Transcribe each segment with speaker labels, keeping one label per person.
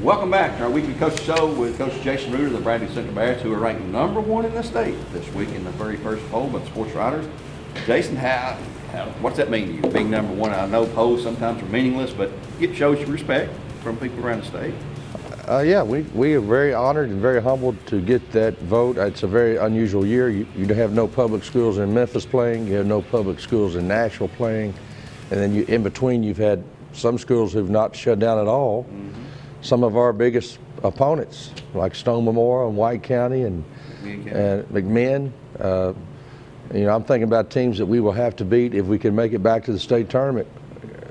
Speaker 1: Welcome back to our weekly coach show with Coach Jason Reuter, the Bradley Central Bearettes, who are ranked #1 in the state this week in the very first poll by the sports writers. Jason, what's that mean to you, being #1? I know polls sometimes are meaningless, but it shows you respect from people around the state.
Speaker 2: Yeah, we are very honored and very humbled to get that vote. It's a very unusual year. You have no public schools in Memphis playing, you have no public schools in Nashville playing, and then in between you've had some schools who've not shut down at all. Mm-hmm. Some of our biggest opponents, like Stone Memorial and White County and McMinn. I'm thinking about teams that we will have to beat if we can make it back to the state tournament.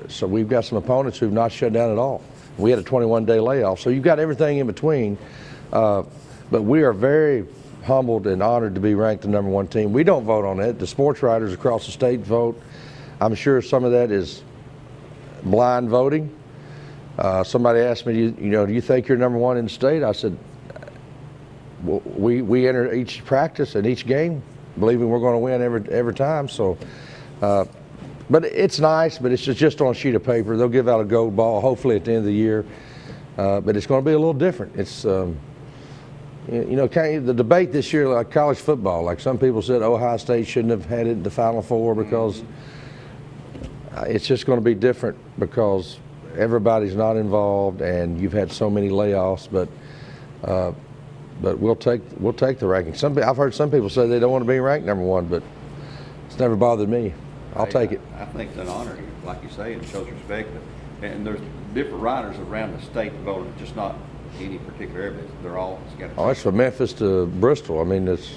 Speaker 2: So we've got some opponents who've not shut down at all. We had a 21-day layoff, so you've got everything in between. But we are very humbled and honored to be ranked the #1 team. We don't vote on it. The sports writers across the state vote. I'm sure some of that is blind voting. Somebody asked me, do you think you're #1 in the state? I said, well, we enter each practice and each game believing we're going to win every time. So, but it's nice, but it's just on a sheet of paper. They'll give out a gold ball hopefully at the end of the year, but it's going to be a little different. It's the debate this year, like college football. Like some people said, Ohio State shouldn't have had it in the Final Four because it's just going to be different because everybody's not involved, and you've had so many layoffs. But we'll take the ranking. I've heard some people say they don't want to be ranked #1, but it's never bothered me. I'll take it.
Speaker 1: I think it's an honor, like you say, and it shows respect. And there's different writers around the state voting, just not any particular area. They're all.
Speaker 2: It's from Memphis to Bristol. I mean, it's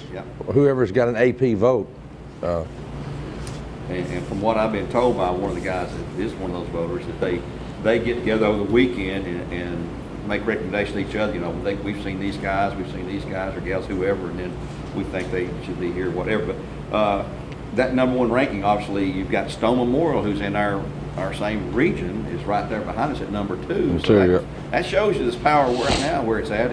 Speaker 2: whoever's got an AP vote.
Speaker 1: And from what I've been told by one of the guys that is one of those voters, that they get together over the weekend and make recommendations to each other. We've seen these guys or gals, whoever, and then we think they should be here, whatever. But that #1 ranking, obviously, you've got Stone Memorial, who's in our same region, is right there behind us at #2. So that shows you this power right now where it's at.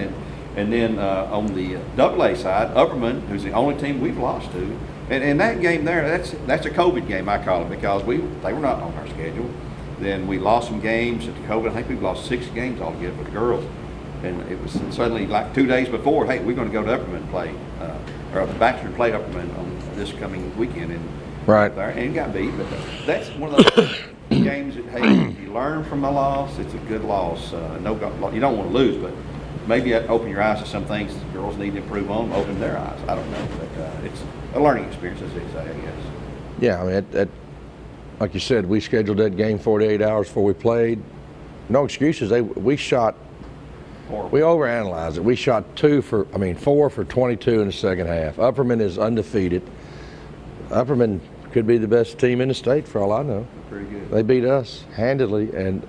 Speaker 1: And then on the AA side, Upperman, who's the only team we've lost to. And that game there, that's a COVID game, I call it, because they were not on our schedule. Then we lost some games at the COVID. I think we've lost 6 games altogether for the girls. And it was suddenly like 2 days before, hey, we're going to go to Upperman and play, or Baxter and play Upperman on this coming weekend. And
Speaker 2: right
Speaker 1: there, and got beat. But that's one of those games that, hey, you learn from a loss. It's a good loss. You don't want to lose, but maybe open your eyes to some things that girls need to improve on, open their eyes. I don't know. But it's a learning experience, as they say, I guess.
Speaker 2: Yeah, I mean, like you said, we scheduled that game 48 hours before we played. No excuses. We overanalyzed it. We shot 4 for 22 in the second half. Upperman is undefeated. Upperman could be the best team in the state for all I know.
Speaker 1: Pretty good.
Speaker 2: They beat us handedly, and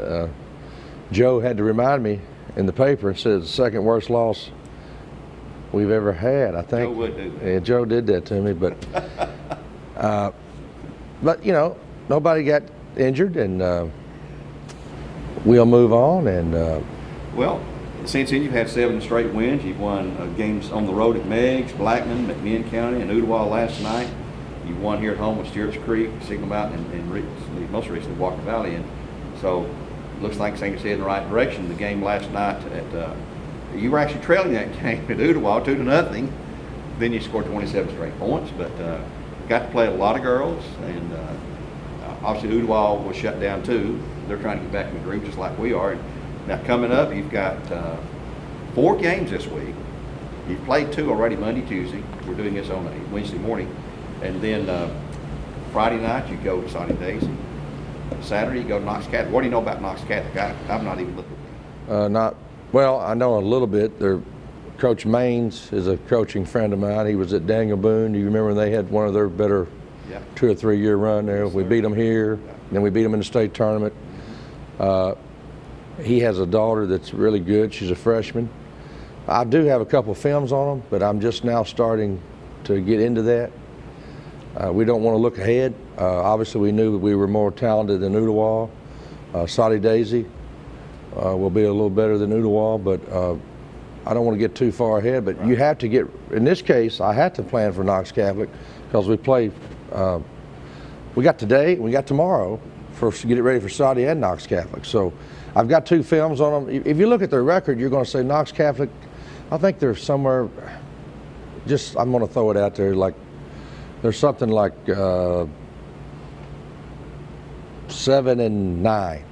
Speaker 2: Joe had to remind me in the paper and said it's the second worst loss we've ever had, I think.
Speaker 1: Joe would do that.
Speaker 2: Yeah, Joe did that to me, but nobody got injured, and we'll move on. And
Speaker 1: well, since then you've had 7 straight wins. You've won games on the road at Meigs, Blackman, McMinn County, and Ooltewah last night. You won here at home with Stewart's Creek, Signal Mountain, and most recently Walker Valley. And so looks like things headed in the right direction. The game last night you were actually trailing that game at Ooltewah 2-0. Then you scored 27 straight points, but got to play a lot of girls, and obviously Ooltewah was shut down too. They're trying to get back in the groove just like we are. Now coming up, you've got 4 games this week. You've played 2 already, Monday, Tuesday. We're doing this on a Wednesday morning. And then Friday night, you go to Sonny Daisy. Saturday, you go to Knox Catholic. What do you know about Knox Catholic? I've not even looked at that. Well, I know a little bit. Coach Maines is a coaching friend of mine. He was at Daniel Boone. Do you remember when they had one of their better 2 or 3 year run there? Yes, we beat them here, then we beat them in the state tournament. He has a daughter that's really good. She's a freshman. I do have a couple of films on them, but I'm just now starting to get into that. We don't want to look ahead. Obviously, we knew that we were more talented than Ooltewah. Sonny Daisy will be a little better than Ooltewah, but I don't want to get too far ahead. But you have to get, in this case, I had to plan for Knox Catholic because we play, we got today and we got tomorrow
Speaker 2: get it ready for Saudi and Knox Catholic. So I've got 2 films on them. If you look at their record, you're going to say Knox Catholic, I think they're somewhere, I'm going to throw it out there, like there's something like 7-9,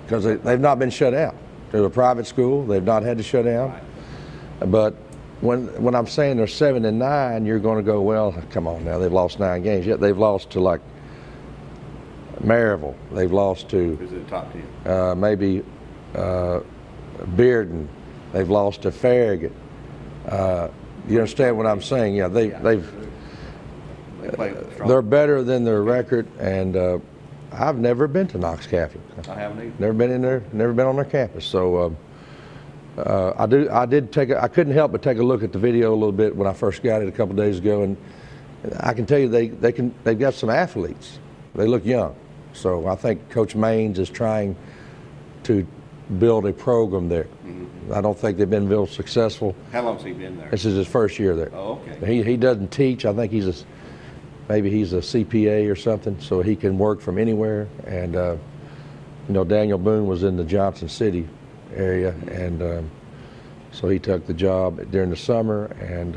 Speaker 2: because they've not been shut out. They're a private school. They've not had to shut down. Right. But when I'm saying they're 7-9, you're going to go, well, come on now, they've lost 9 games. Yet they've lost to like Maryville. They've lost to
Speaker 1: who's in the top 10?
Speaker 2: Maybe Bearden. They've lost to Farragut. You understand what I'm saying? Yeah, they're better than their record, and I've never been to Knox Catholic.
Speaker 1: I haven't either.
Speaker 2: Never been in there. Never been on their campus. So I couldn't help but take a look at the video a little bit when I first got it a couple days ago, and I can tell you they've got some athletes. They look young. So I think Coach Maines is trying to build a program there. Mm-hmm. I don't think they've been real successful.
Speaker 1: How long's he been there?
Speaker 2: This is his first year there.
Speaker 1: Oh, okay.
Speaker 2: He doesn't teach. I think maybe he's a CPA or something, so he can work from anywhere. And Daniel Boone was in the Johnson City area, and so he took the job during the summer. And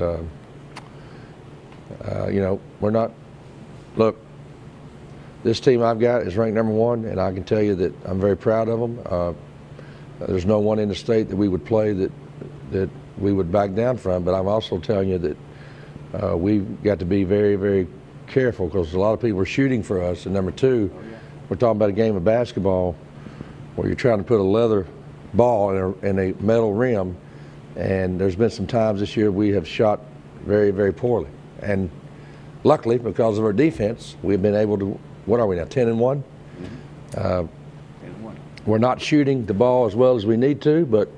Speaker 2: we're not. Look, this team I've got is ranked number 1, and I can tell you that I'm very proud of them. There's no one in the state that we would play that we would back down from, but I'm also telling you that we've got to be very, very careful, because a lot of people are shooting for us. And number 2, we're talking about a game of basketball where you're trying to put a leather ball in a metal rim, and there's been some times this year we have shot very, very poorly. And luckily, because of our defense, we've been able to, what are we now, 10-1? Mm-hmm. 10-1. We're not shooting the ball as well as we need to,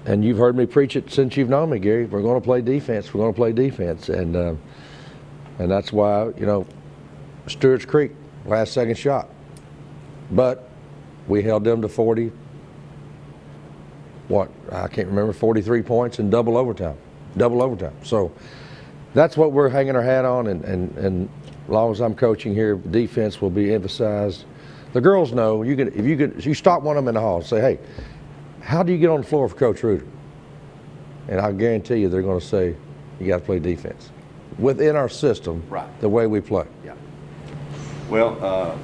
Speaker 2: and you've heard me preach it since you've known me, Gary, we're going to play defense. We're going to play defense. And that's why, Stewart's Creek, last second shot. But we held them to 43 points in double overtime. So that's what we're hanging our hat on, and as long as I'm coaching here, defense will be emphasized. The girls know, if you stop one of them in the hall and say, hey, how do you get on the floor for Coach Reuter? And I guarantee you they're going to say, you got to play defense. Within our system, right, the way we play.
Speaker 1: Yeah. Well,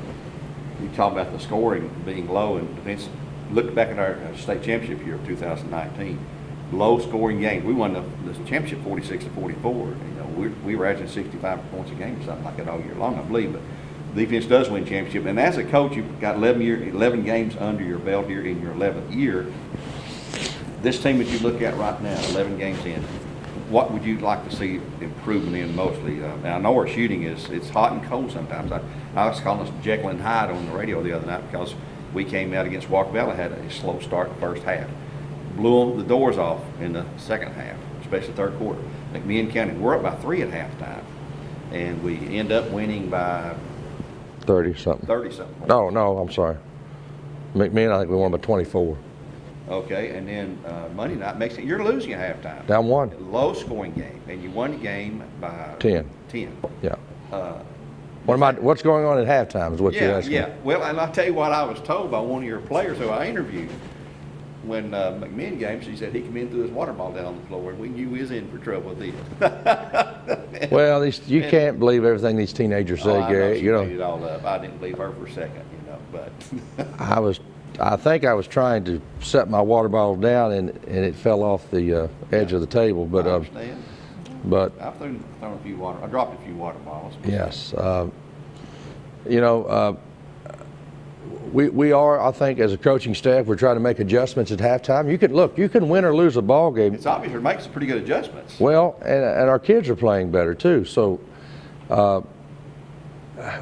Speaker 1: you talk about the scoring being low in defense. Look back at our state championship year of 2019. Low scoring game. We won the championship 46-44. We were averaging 65 points a game or something like that all year long, I believe. But defense does win championship. And as a coach, you've got 11 games under your belt here in your 11th year. This team that you look at right now, 11 games in, what would you like to see improvement in mostly? I know our shooting it's hot and cold sometimes. I was calling us Jekyll and Hyde on the radio the other night because we came out against Walker Valley, had a slow start in the first half. Blew the doors off in the second half, especially third quarter. McMinn County, we're up by 3 at halftime, and we end up winning by
Speaker 2: 30-something.
Speaker 1: 30-something.
Speaker 2: No, I'm sorry. McMinn, I think we won by 24.
Speaker 1: Okay, and then Monday night makes it, you're losing at halftime.
Speaker 2: Down 1.
Speaker 1: Low scoring game, and you won the game by
Speaker 2: 10.
Speaker 1: Yeah.
Speaker 2: What's going on at halftime is what you're asking.
Speaker 1: Yeah. Well, and I'll tell you what I was told by one of your players who I interviewed when McMinn games. He said he came in threw his water ball down on the floor, and we knew he was in for trouble then.
Speaker 2: Well, you can't believe everything these teenagers say, Gary.
Speaker 1: She made it all up. I didn't believe her for a second, but
Speaker 2: I think I was trying to set my water bottle down, and it fell off the edge of the table. But
Speaker 1: I understand.
Speaker 2: But
Speaker 1: I've thrown a few water. I dropped a few water bottles.
Speaker 2: Yes. We are, I think, as a coaching staff, we're trying to make adjustments at halftime. You can win or lose a ball game.
Speaker 1: It's obvious we're making some pretty good adjustments.
Speaker 2: Well, and our kids are playing better too. So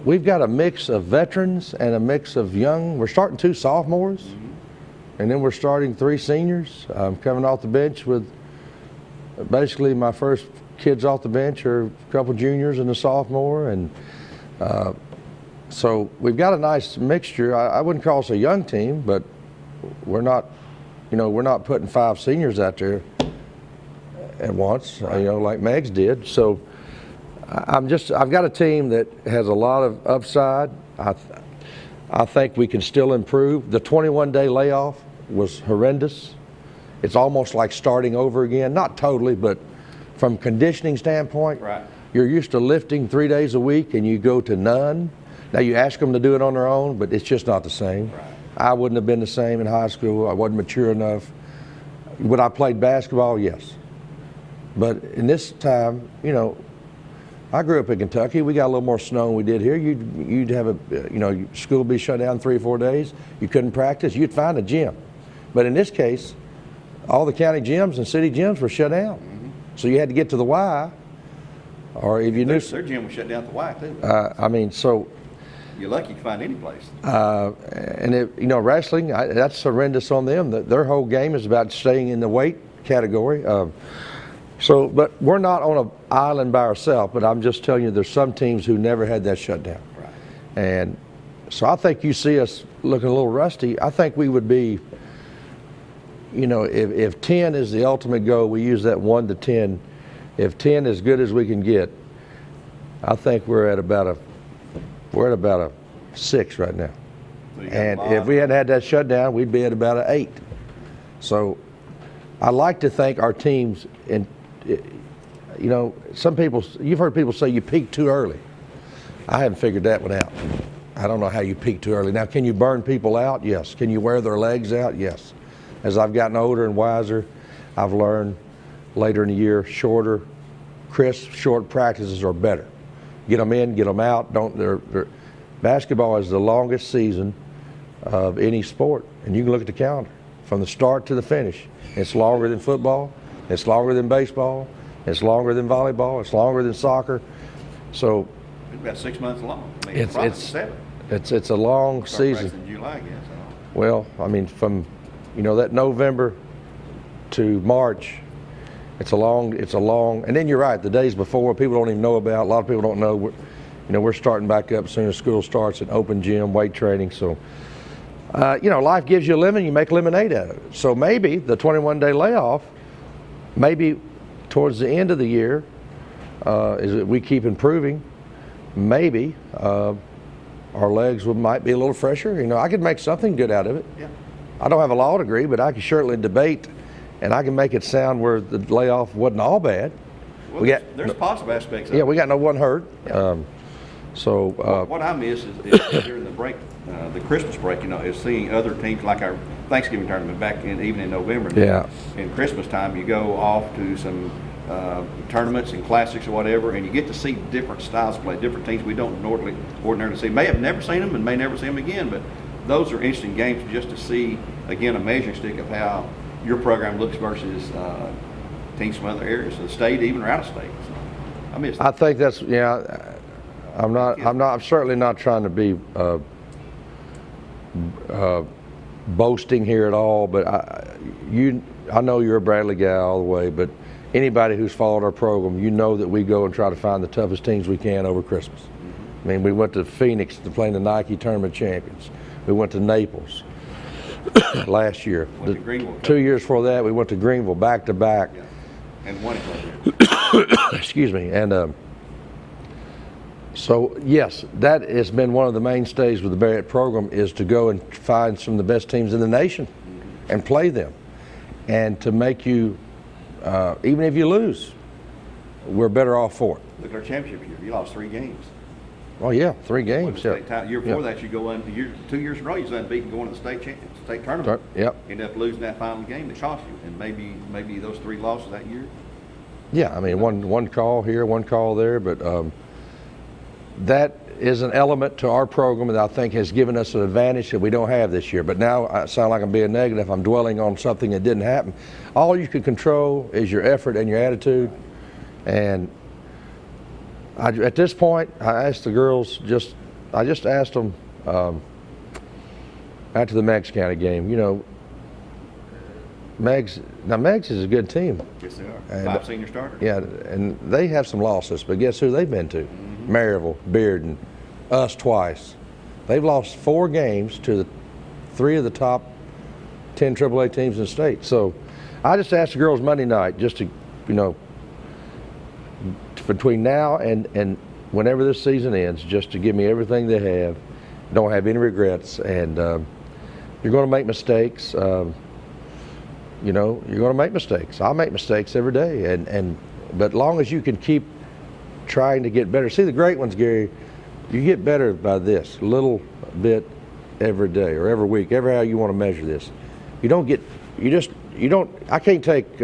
Speaker 2: we've got a mix of veterans and a mix of young. We're starting 2 sophomores, and then we're starting 3 seniors. I'm coming off the bench with basically my first kids off the bench are a couple juniors and a sophomore, and so we've got a nice mixture. I wouldn't call us a young team, but we're not putting 5 seniors out there at once, like Megs did. So I've got a team that has a lot of upside. I think we can still improve. The 21-day layoff was horrendous. It's almost like starting over again. Not totally, but from conditioning standpoint,
Speaker 1: Right.
Speaker 2: you're used to lifting 3 days a week and you go to none. Now you ask them to do it on their own, but it's just not the same.
Speaker 1: Right.
Speaker 2: I wouldn't have been the same in high school. I wasn't mature enough. Would I played basketball? Yes. But in this time, you know, I grew up in Kentucky. We got a little more snow than we did here. You'd have a, you know, school would be shut down 3 or 4 days. You couldn't practice. You'd find a gym. But in this case, all the county gyms and city gyms were shut down. Mm-hmm. So you had to get to the Y, or if you knew.
Speaker 1: Their gym was shut down at the Y too.
Speaker 2: I mean, so.
Speaker 1: You're lucky you can find any place.
Speaker 2: And you know, wrestling, that's horrendous on them. Their whole game is about staying in the weight category. But we're not on an island by ourselves, but I'm just telling you, there's some teams who never had that shutdown.
Speaker 1: Right.
Speaker 2: And so I think you see us looking a little rusty. I think we would be, you know, if 10 is the ultimate goal, we use that 1 to 10. If 10 is good as we can get, I think we're at about a 6 right now.
Speaker 1: So you got
Speaker 2: And
Speaker 1: a lot
Speaker 2: if we hadn't had that shutdown, we'd be at about an 8. So I like to think our teams, and you know, some people, you've heard people say you peak too early. I haven't figured that one out. I don't know how you peak too early. Now, can you burn people out? Yes. Can you wear their legs out? Yes. As I've gotten older and wiser, I've learned later in the year, shorter, crisp, short practices are better. Get them in, get them out. Basketball is the longest season of any sport, and you can look at the calendar from the start to the finish. It's longer than football. It's longer than baseball. It's longer than volleyball. It's longer than soccer. So
Speaker 1: It's about 6 months long. I mean,
Speaker 2: it's
Speaker 1: probably 7.
Speaker 2: it's a long
Speaker 1: Start
Speaker 2: season.
Speaker 1: practicing in July, I guess.
Speaker 2: Well, I mean, from that November to March, it's a long, and then you're right, the days before people don't even know about, a lot of people don't know, we're starting back up as soon as school starts, an open gym, weight training, so, life gives you a lemon, you make lemonade out of it. So maybe the 21-day layoff, maybe towards the end of the year, is that we keep improving, maybe our legs might be a little fresher. I could make something good out of it.
Speaker 1: Yeah.
Speaker 2: I don't have a law degree, but I can certainly debate, and I can make it sound where the layoff wasn't all bad.
Speaker 1: Well, there's positive aspects of it.
Speaker 2: Yeah, we got no one hurt.
Speaker 1: Yeah.
Speaker 2: What
Speaker 1: I miss is during the break, the Christmas break, is seeing other teams like our Thanksgiving tournament back even in November.
Speaker 2: Yeah.
Speaker 1: In Christmas time, you go off to some tournaments and classics or whatever, and you get to see different styles of play, different teams we don't ordinarily see. May have never seen them and may never see them again, but those are interesting games just to see, again, a measuring stick of how your program looks versus teams from other areas of the state, even or out of state. So I miss that.
Speaker 2: I think that's, I'm certainly not trying to be boasting here at all, but I know you're a Bradley guy all the way, but anybody who's followed our program, that we go and try to find the toughest teams we can over Christmas. I mean, we went to Phoenix to play in the Nike Tournament Champions. We went to Naples last year.
Speaker 1: Went to Greenville.
Speaker 2: 2 years before that, we went to Greenville back to back.
Speaker 1: Yeah. And won it.
Speaker 2: Excuse me. And so, yes, that has been one of the mainstays with the Bearettes program, is to go and find some of the best teams in the nation and play them. And to make you, even if you lose, we're better off for it.
Speaker 1: Look at our championship year. You lost 3 games.
Speaker 2: Oh, yeah, 3 games. Yeah.
Speaker 1: Year before that, you go 2 years in a row, you was unbeaten going to the state tournament.
Speaker 2: Yep.
Speaker 1: End up losing that final game that cost you, and maybe those 3 losses that year.
Speaker 2: Yeah, I mean, one call here, one call there, but that is an element to our program that I think has given us an advantage that we don't have this year. But now I sound like I'm being negative. I'm dwelling on something that didn't happen. All you can control is your effort and your attitude. And at this point, I asked the girls, I just asked them after the Meigs County game, Meigs is a good team.
Speaker 1: Yes, they are. 5 senior starters.
Speaker 2: Yeah, and they have some losses, but guess who they've been to? Mm-hmm. Maryville, Bearden, us twice. They've lost 4 games to 3 of the top 10 AAA teams in the state. So I just asked the girls Monday night just to, between now and whenever this season ends, just to give me everything they have don't have any regrets, and you're going to make mistakes. You know, you're going to make mistakes. I make mistakes every day, but long as you can keep trying to get better. See, the great ones, Gary, you get better by this little bit every day or every week, every how you want to measure this. You don't get, you don't. I can't take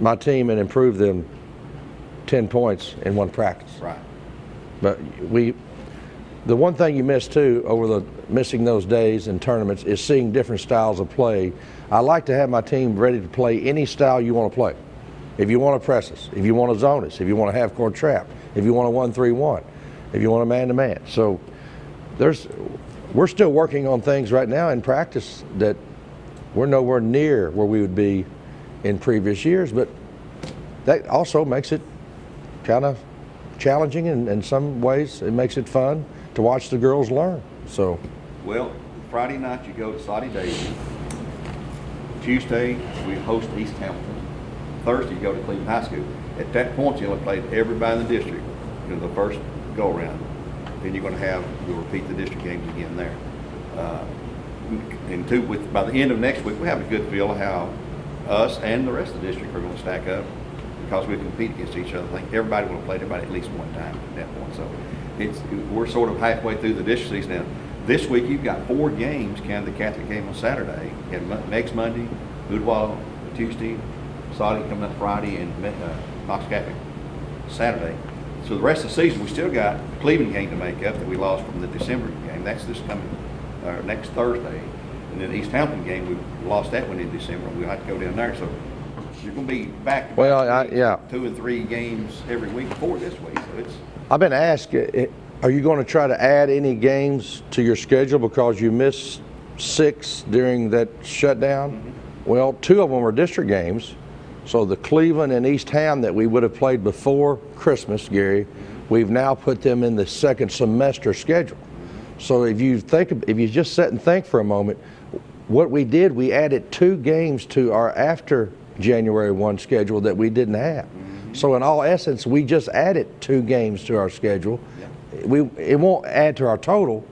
Speaker 2: my team and improve them 10 points in one practice.
Speaker 1: Right.
Speaker 2: But the one thing you miss too over missing those days in tournaments is seeing different styles of play. I like to have my team ready to play any style you want to play. If you want to press us, if you want to zone us, if you want to half court trap, if you want a 1-3-1, if you want a man-to-man. So we're still working on things right now in practice that we're nowhere near where we would be in previous years, but that also makes it kind of challenging, and in some ways it makes it fun to watch the girls learn. So,
Speaker 1: well, Friday night you go to Saudi Daisy. Tuesday we host East Hamilton. Thursday you go to Cleveland High School. At that point you'll have played everybody in the district in the first go around. Then you'll repeat the district games again there. By the end of next week we have a good feel of how us and the rest of the district are going to stack up, because we compete against each other. I think everybody will have played everybody at least one time at that point. So we're sort of halfway through the district season now. This week you've got 4 games, counting the Catholic game on Saturday. You have next Monday, Oudwall Tuesday, Saudi coming up Friday, and Knox Catholic Saturday. So the rest of the season we still got the Cleveland game to make up that we lost from the December game. That's this coming next Thursday. And then the East Hampton game, we lost that one in December. We'll have to go down there. So you're going to be back to
Speaker 2: yeah.
Speaker 1: 2 and 3 games every week before this week. So
Speaker 2: I've been asked, are you going to try to add any games to your schedule because you missed 6 during that shutdown? Mm-hmm. Well, 2 of them were district games. So the Cleveland and East Ham that we would have played before Christmas, Gary, we've now put them in the second semester schedule. So if you just sit and think for a moment, what we did, we added 2 games to our after January 1 schedule that we didn't have. Mm-hmm. So in all essence, we just added 2 games to our schedule. Yeah. It won't add to our total,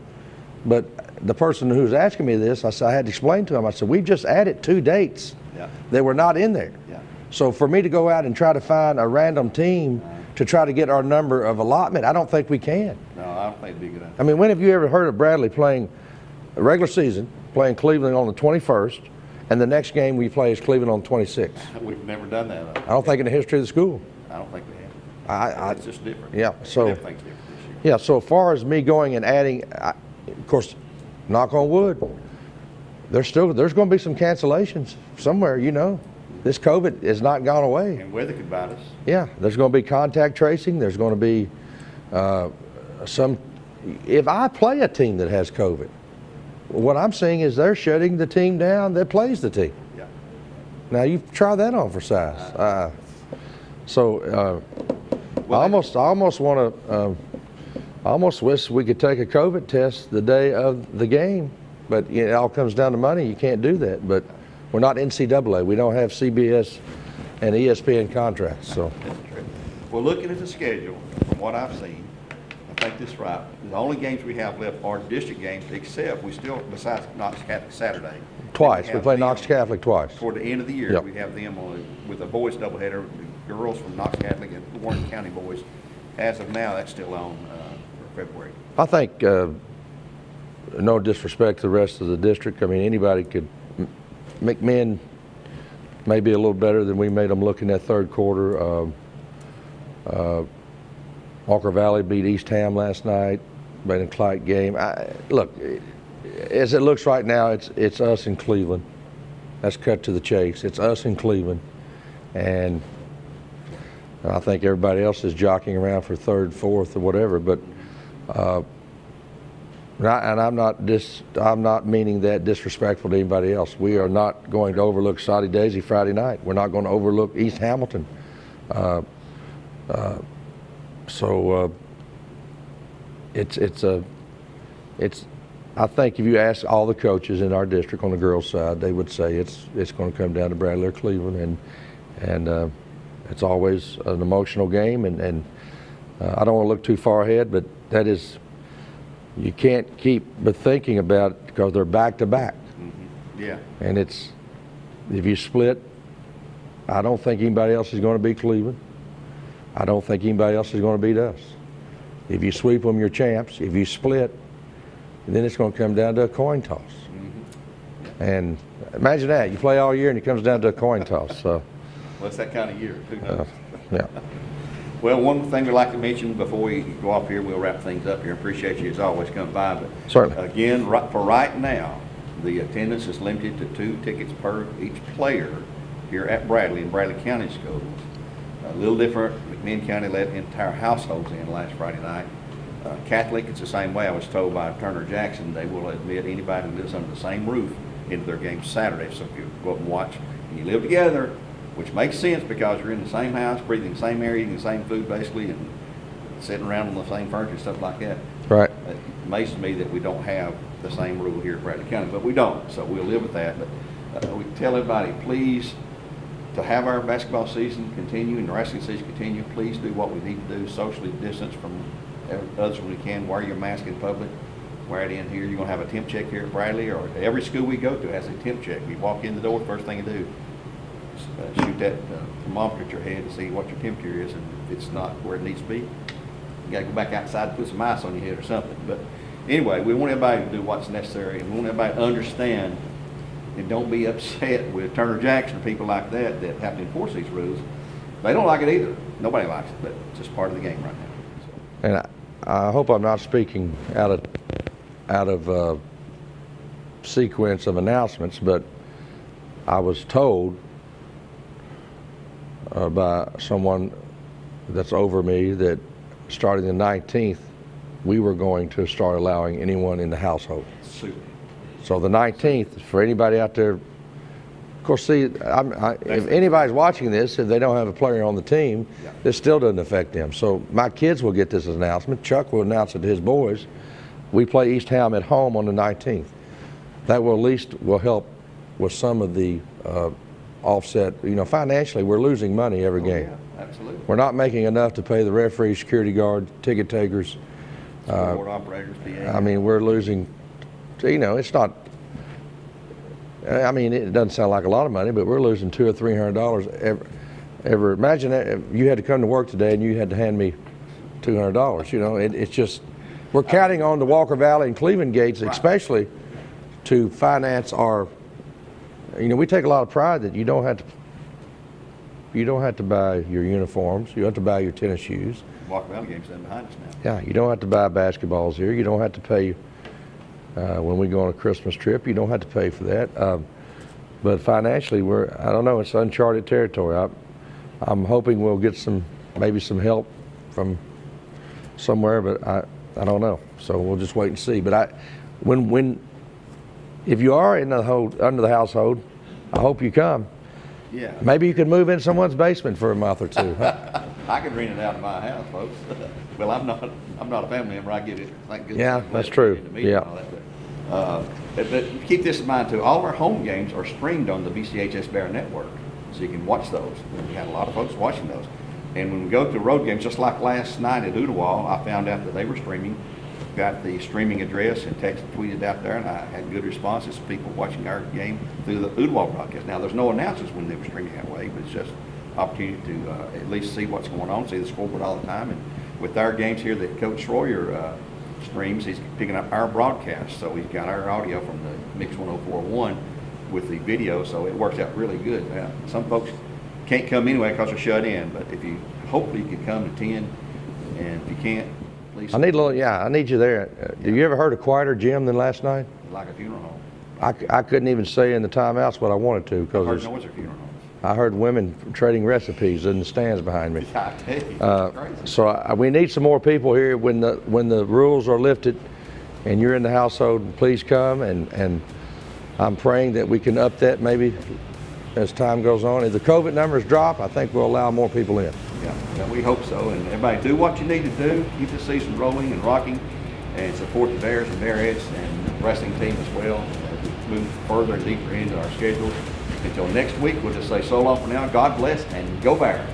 Speaker 2: but the person who's asking me this, I had to explain to him, I said, we've just added 2 dates that were not in there. Yeah. So for me to go out and try to find a random team to try to get our number of allotment, I don't think we can.
Speaker 1: No, I don't think it'd be a good idea.
Speaker 2: I mean, when have you ever heard of Bradley playing a regular season, playing Cleveland on the 21st, and the next game we play is Cleveland on the 26th?
Speaker 1: We've never done that.
Speaker 2: I don't think in the history of the school.
Speaker 1: I don't think we have. It's just different.
Speaker 2: Yeah. So.
Speaker 1: Everything's different this year.
Speaker 2: Yeah. So as far as me going and adding, of course, knock on wood, there's going to be some cancellations somewhere. You know, this COVID has not gone away.
Speaker 1: And weather could bite us.
Speaker 2: Yeah. There's going to be contact tracing. There's going to be some. If I play a team that has COVID, what I'm seeing is they're shutting the team down that plays the team.
Speaker 1: Yeah.
Speaker 2: Now you try that on for size. I almost wish we could take a COVID test the day of the game, but it all comes down to money. You can't do that. But we're not NCAA. We don't have CBS and ESPN contracts. So.
Speaker 1: That's true. Well, looking at the schedule, from what I've seen, I think this is right. The only games we have left are district games, except we still, besides Knox Catholic Saturday.
Speaker 2: Twice. We play Knox Catholic twice.
Speaker 1: Toward the end of the year,
Speaker 2: yep.
Speaker 1: We have them with a boys doubleheader, the girls from Knox Catholic and Warren County boys. As of now, that's still on for February.
Speaker 2: I think, no disrespect to the rest of the district, I mean, anybody could, McMinn may be a little better than we made them look in that third quarter. Walker Valley beat East Ham last night, made a tight game. Look, as it looks right now, it's us in Cleveland. That's cut to the chase. It's us in Cleveland, and I think everybody else is jockeying around for third, fourth, or whatever. But I'm not meaning that disrespectful to anybody else. We are not going to overlook Saudi Daisy Friday night. We're not going to overlook East Hamilton. I think if you ask all the coaches in our district on the girls' side, they would say it's going to come down to Bradley or Cleveland, and it's always an emotional game, and I don't want to look too far ahead, but that is you can't keep but thinking about it because they're back to back.
Speaker 1: Yeah.
Speaker 2: And it's, if you split, I don't think anybody else is going to beat Cleveland. I don't think anybody else is going to beat us. If you sweep them, you're champs. If you split, then it's going to come down to a coin toss. And imagine that, you play all year and it comes down to a coin toss. So,
Speaker 1: Well, it's that kind of year. Who knows?
Speaker 2: yeah.
Speaker 1: Well, one thing we'd like to mention before we go off here, we'll wrap things up here. Appreciate you as always coming by. But
Speaker 2: Certainly.
Speaker 1: again, for right now, the attendance is limited to 2 tickets per each player here at Bradley and Bradley County Schools. A little different. McMinn County let entire households in last Friday night. Catholic, it's the same way. I was told by Turner Jackson they will admit anybody who lives under the same roof into their game Saturday. So if you go up and watch and you live together, which makes sense because you're in the same house, breathing the same air, eating the same food basically, and sitting around on the same furniture and stuff like that.
Speaker 2: Right.
Speaker 1: It amazes me that we don't have the same rule here at Bradley County, but we don't, so we'll live with that. But we tell everybody, please, to have our basketball season continue and the wrestling season continue, please do what we need to do, socially distance from others when we can, wear your mask in public, wear it in here. You're going to have a temp check here at Bradley, or every school we go to has a temp check. You walk in the door, first thing you do, shoot that thermometer at your head to see what your temperature is, and if it's not where it needs to be, you got to go back outside and put some ice on your head or something. But anyway, we want everybody to do what's necessary, and we want everybody to understand, and don't be upset with Turner Jackson or people like that that have to enforce these rules. They don't like it either. Nobody likes it, but it's just part of the game right now. So.
Speaker 2: And I hope I'm not speaking out of sequence of announcements, but I was told by someone that's over me that starting the 19th, we were going to start allowing anyone in the household.
Speaker 1: Super.
Speaker 2: So the 19th, for anybody out there, of course, see, if anybody's watching this, if they don't have a player on the team, this still doesn't affect them. So my kids will get this announcement. Chuck will announce it to his boys. We play East Ham at home on the 19th. That will at least help with some of the offset. You know, financially, we're losing money every game.
Speaker 1: Yeah, absolutely.
Speaker 2: We're not making enough to pay the referees, security guard, ticket takers.
Speaker 1: Board operators, PA.
Speaker 2: I mean, we're losing. You know, it's not. I mean, it doesn't sound like a lot of money, but we're losing $200 or $300 ever. Imagine that if you had to come to work today and you had to hand me $200. You know, it's just we're counting on the Walker Valley and Cleveland Gates, especially, to finance our. You know, we take a lot of pride that you don't have to buy your uniforms. You don't have to buy your tennis shoes.
Speaker 1: Walker Valley game's done behind us now.
Speaker 2: Yeah, you don't have to buy basketballs here. You don't have to pay when we go on a Christmas trip. You don't have to pay for that. But financially, I don't know, it's uncharted territory. I'm hoping we'll get maybe some help from somewhere, but I don't know. So we'll just wait and see. But if you are under the household, I hope you come.
Speaker 1: Yeah.
Speaker 2: Maybe you could move in someone's basement for a month or two.
Speaker 1: I could rent it out of my house, folks. Well, I'm not a family member. I get it. Thank goodness.
Speaker 2: Yeah, that's true. Yeah.
Speaker 1: But keep this in mind too. All of our home games are streamed on the BCHS Bear Network, so you can watch those. We had a lot of folks watching those. And when we go to road games, just like last night at Oodawall, I found out that they were streaming. Got the streaming address and tweeted out there, and I had good responses. People watching our game through the Oodawall broadcast. Now, there's no announcers when they were streaming that way, but it's just opportunity to at least see what's going on, see the scoreboard all the time. And with our games here that Coach Schroyer streams, he's picking up our broadcast. So he's got our audio from the Mix 104.1 with the video, so it works out really good. Some folks can't come anyway because they're shut in, but hopefully you can come and attend, and if you can't, please.
Speaker 2: I need you there. Have you ever heard a quieter gym than last night?
Speaker 1: Like a funeral home.
Speaker 2: I couldn't even say in the timeouts what I wanted to
Speaker 1: I heard
Speaker 2: because
Speaker 1: noise at funeral homes.
Speaker 2: I heard women trading recipes in the stands behind me.
Speaker 1: I tell you, it's crazy.
Speaker 2: So we need some more people here when the rules are lifted and you're in the household. Please come, and I'm praying that we can up that maybe as time goes on. If the COVID numbers drop, I think we'll allow more people in.
Speaker 1: Yeah, we hope so. And everybody do what you need to do. Keep the season rolling and rocking, and support the Bears and Bearettes and the wrestling team as well as we move further and deeper into our schedule. Until next week, we'll just say so long for now. God bless, and go Bears.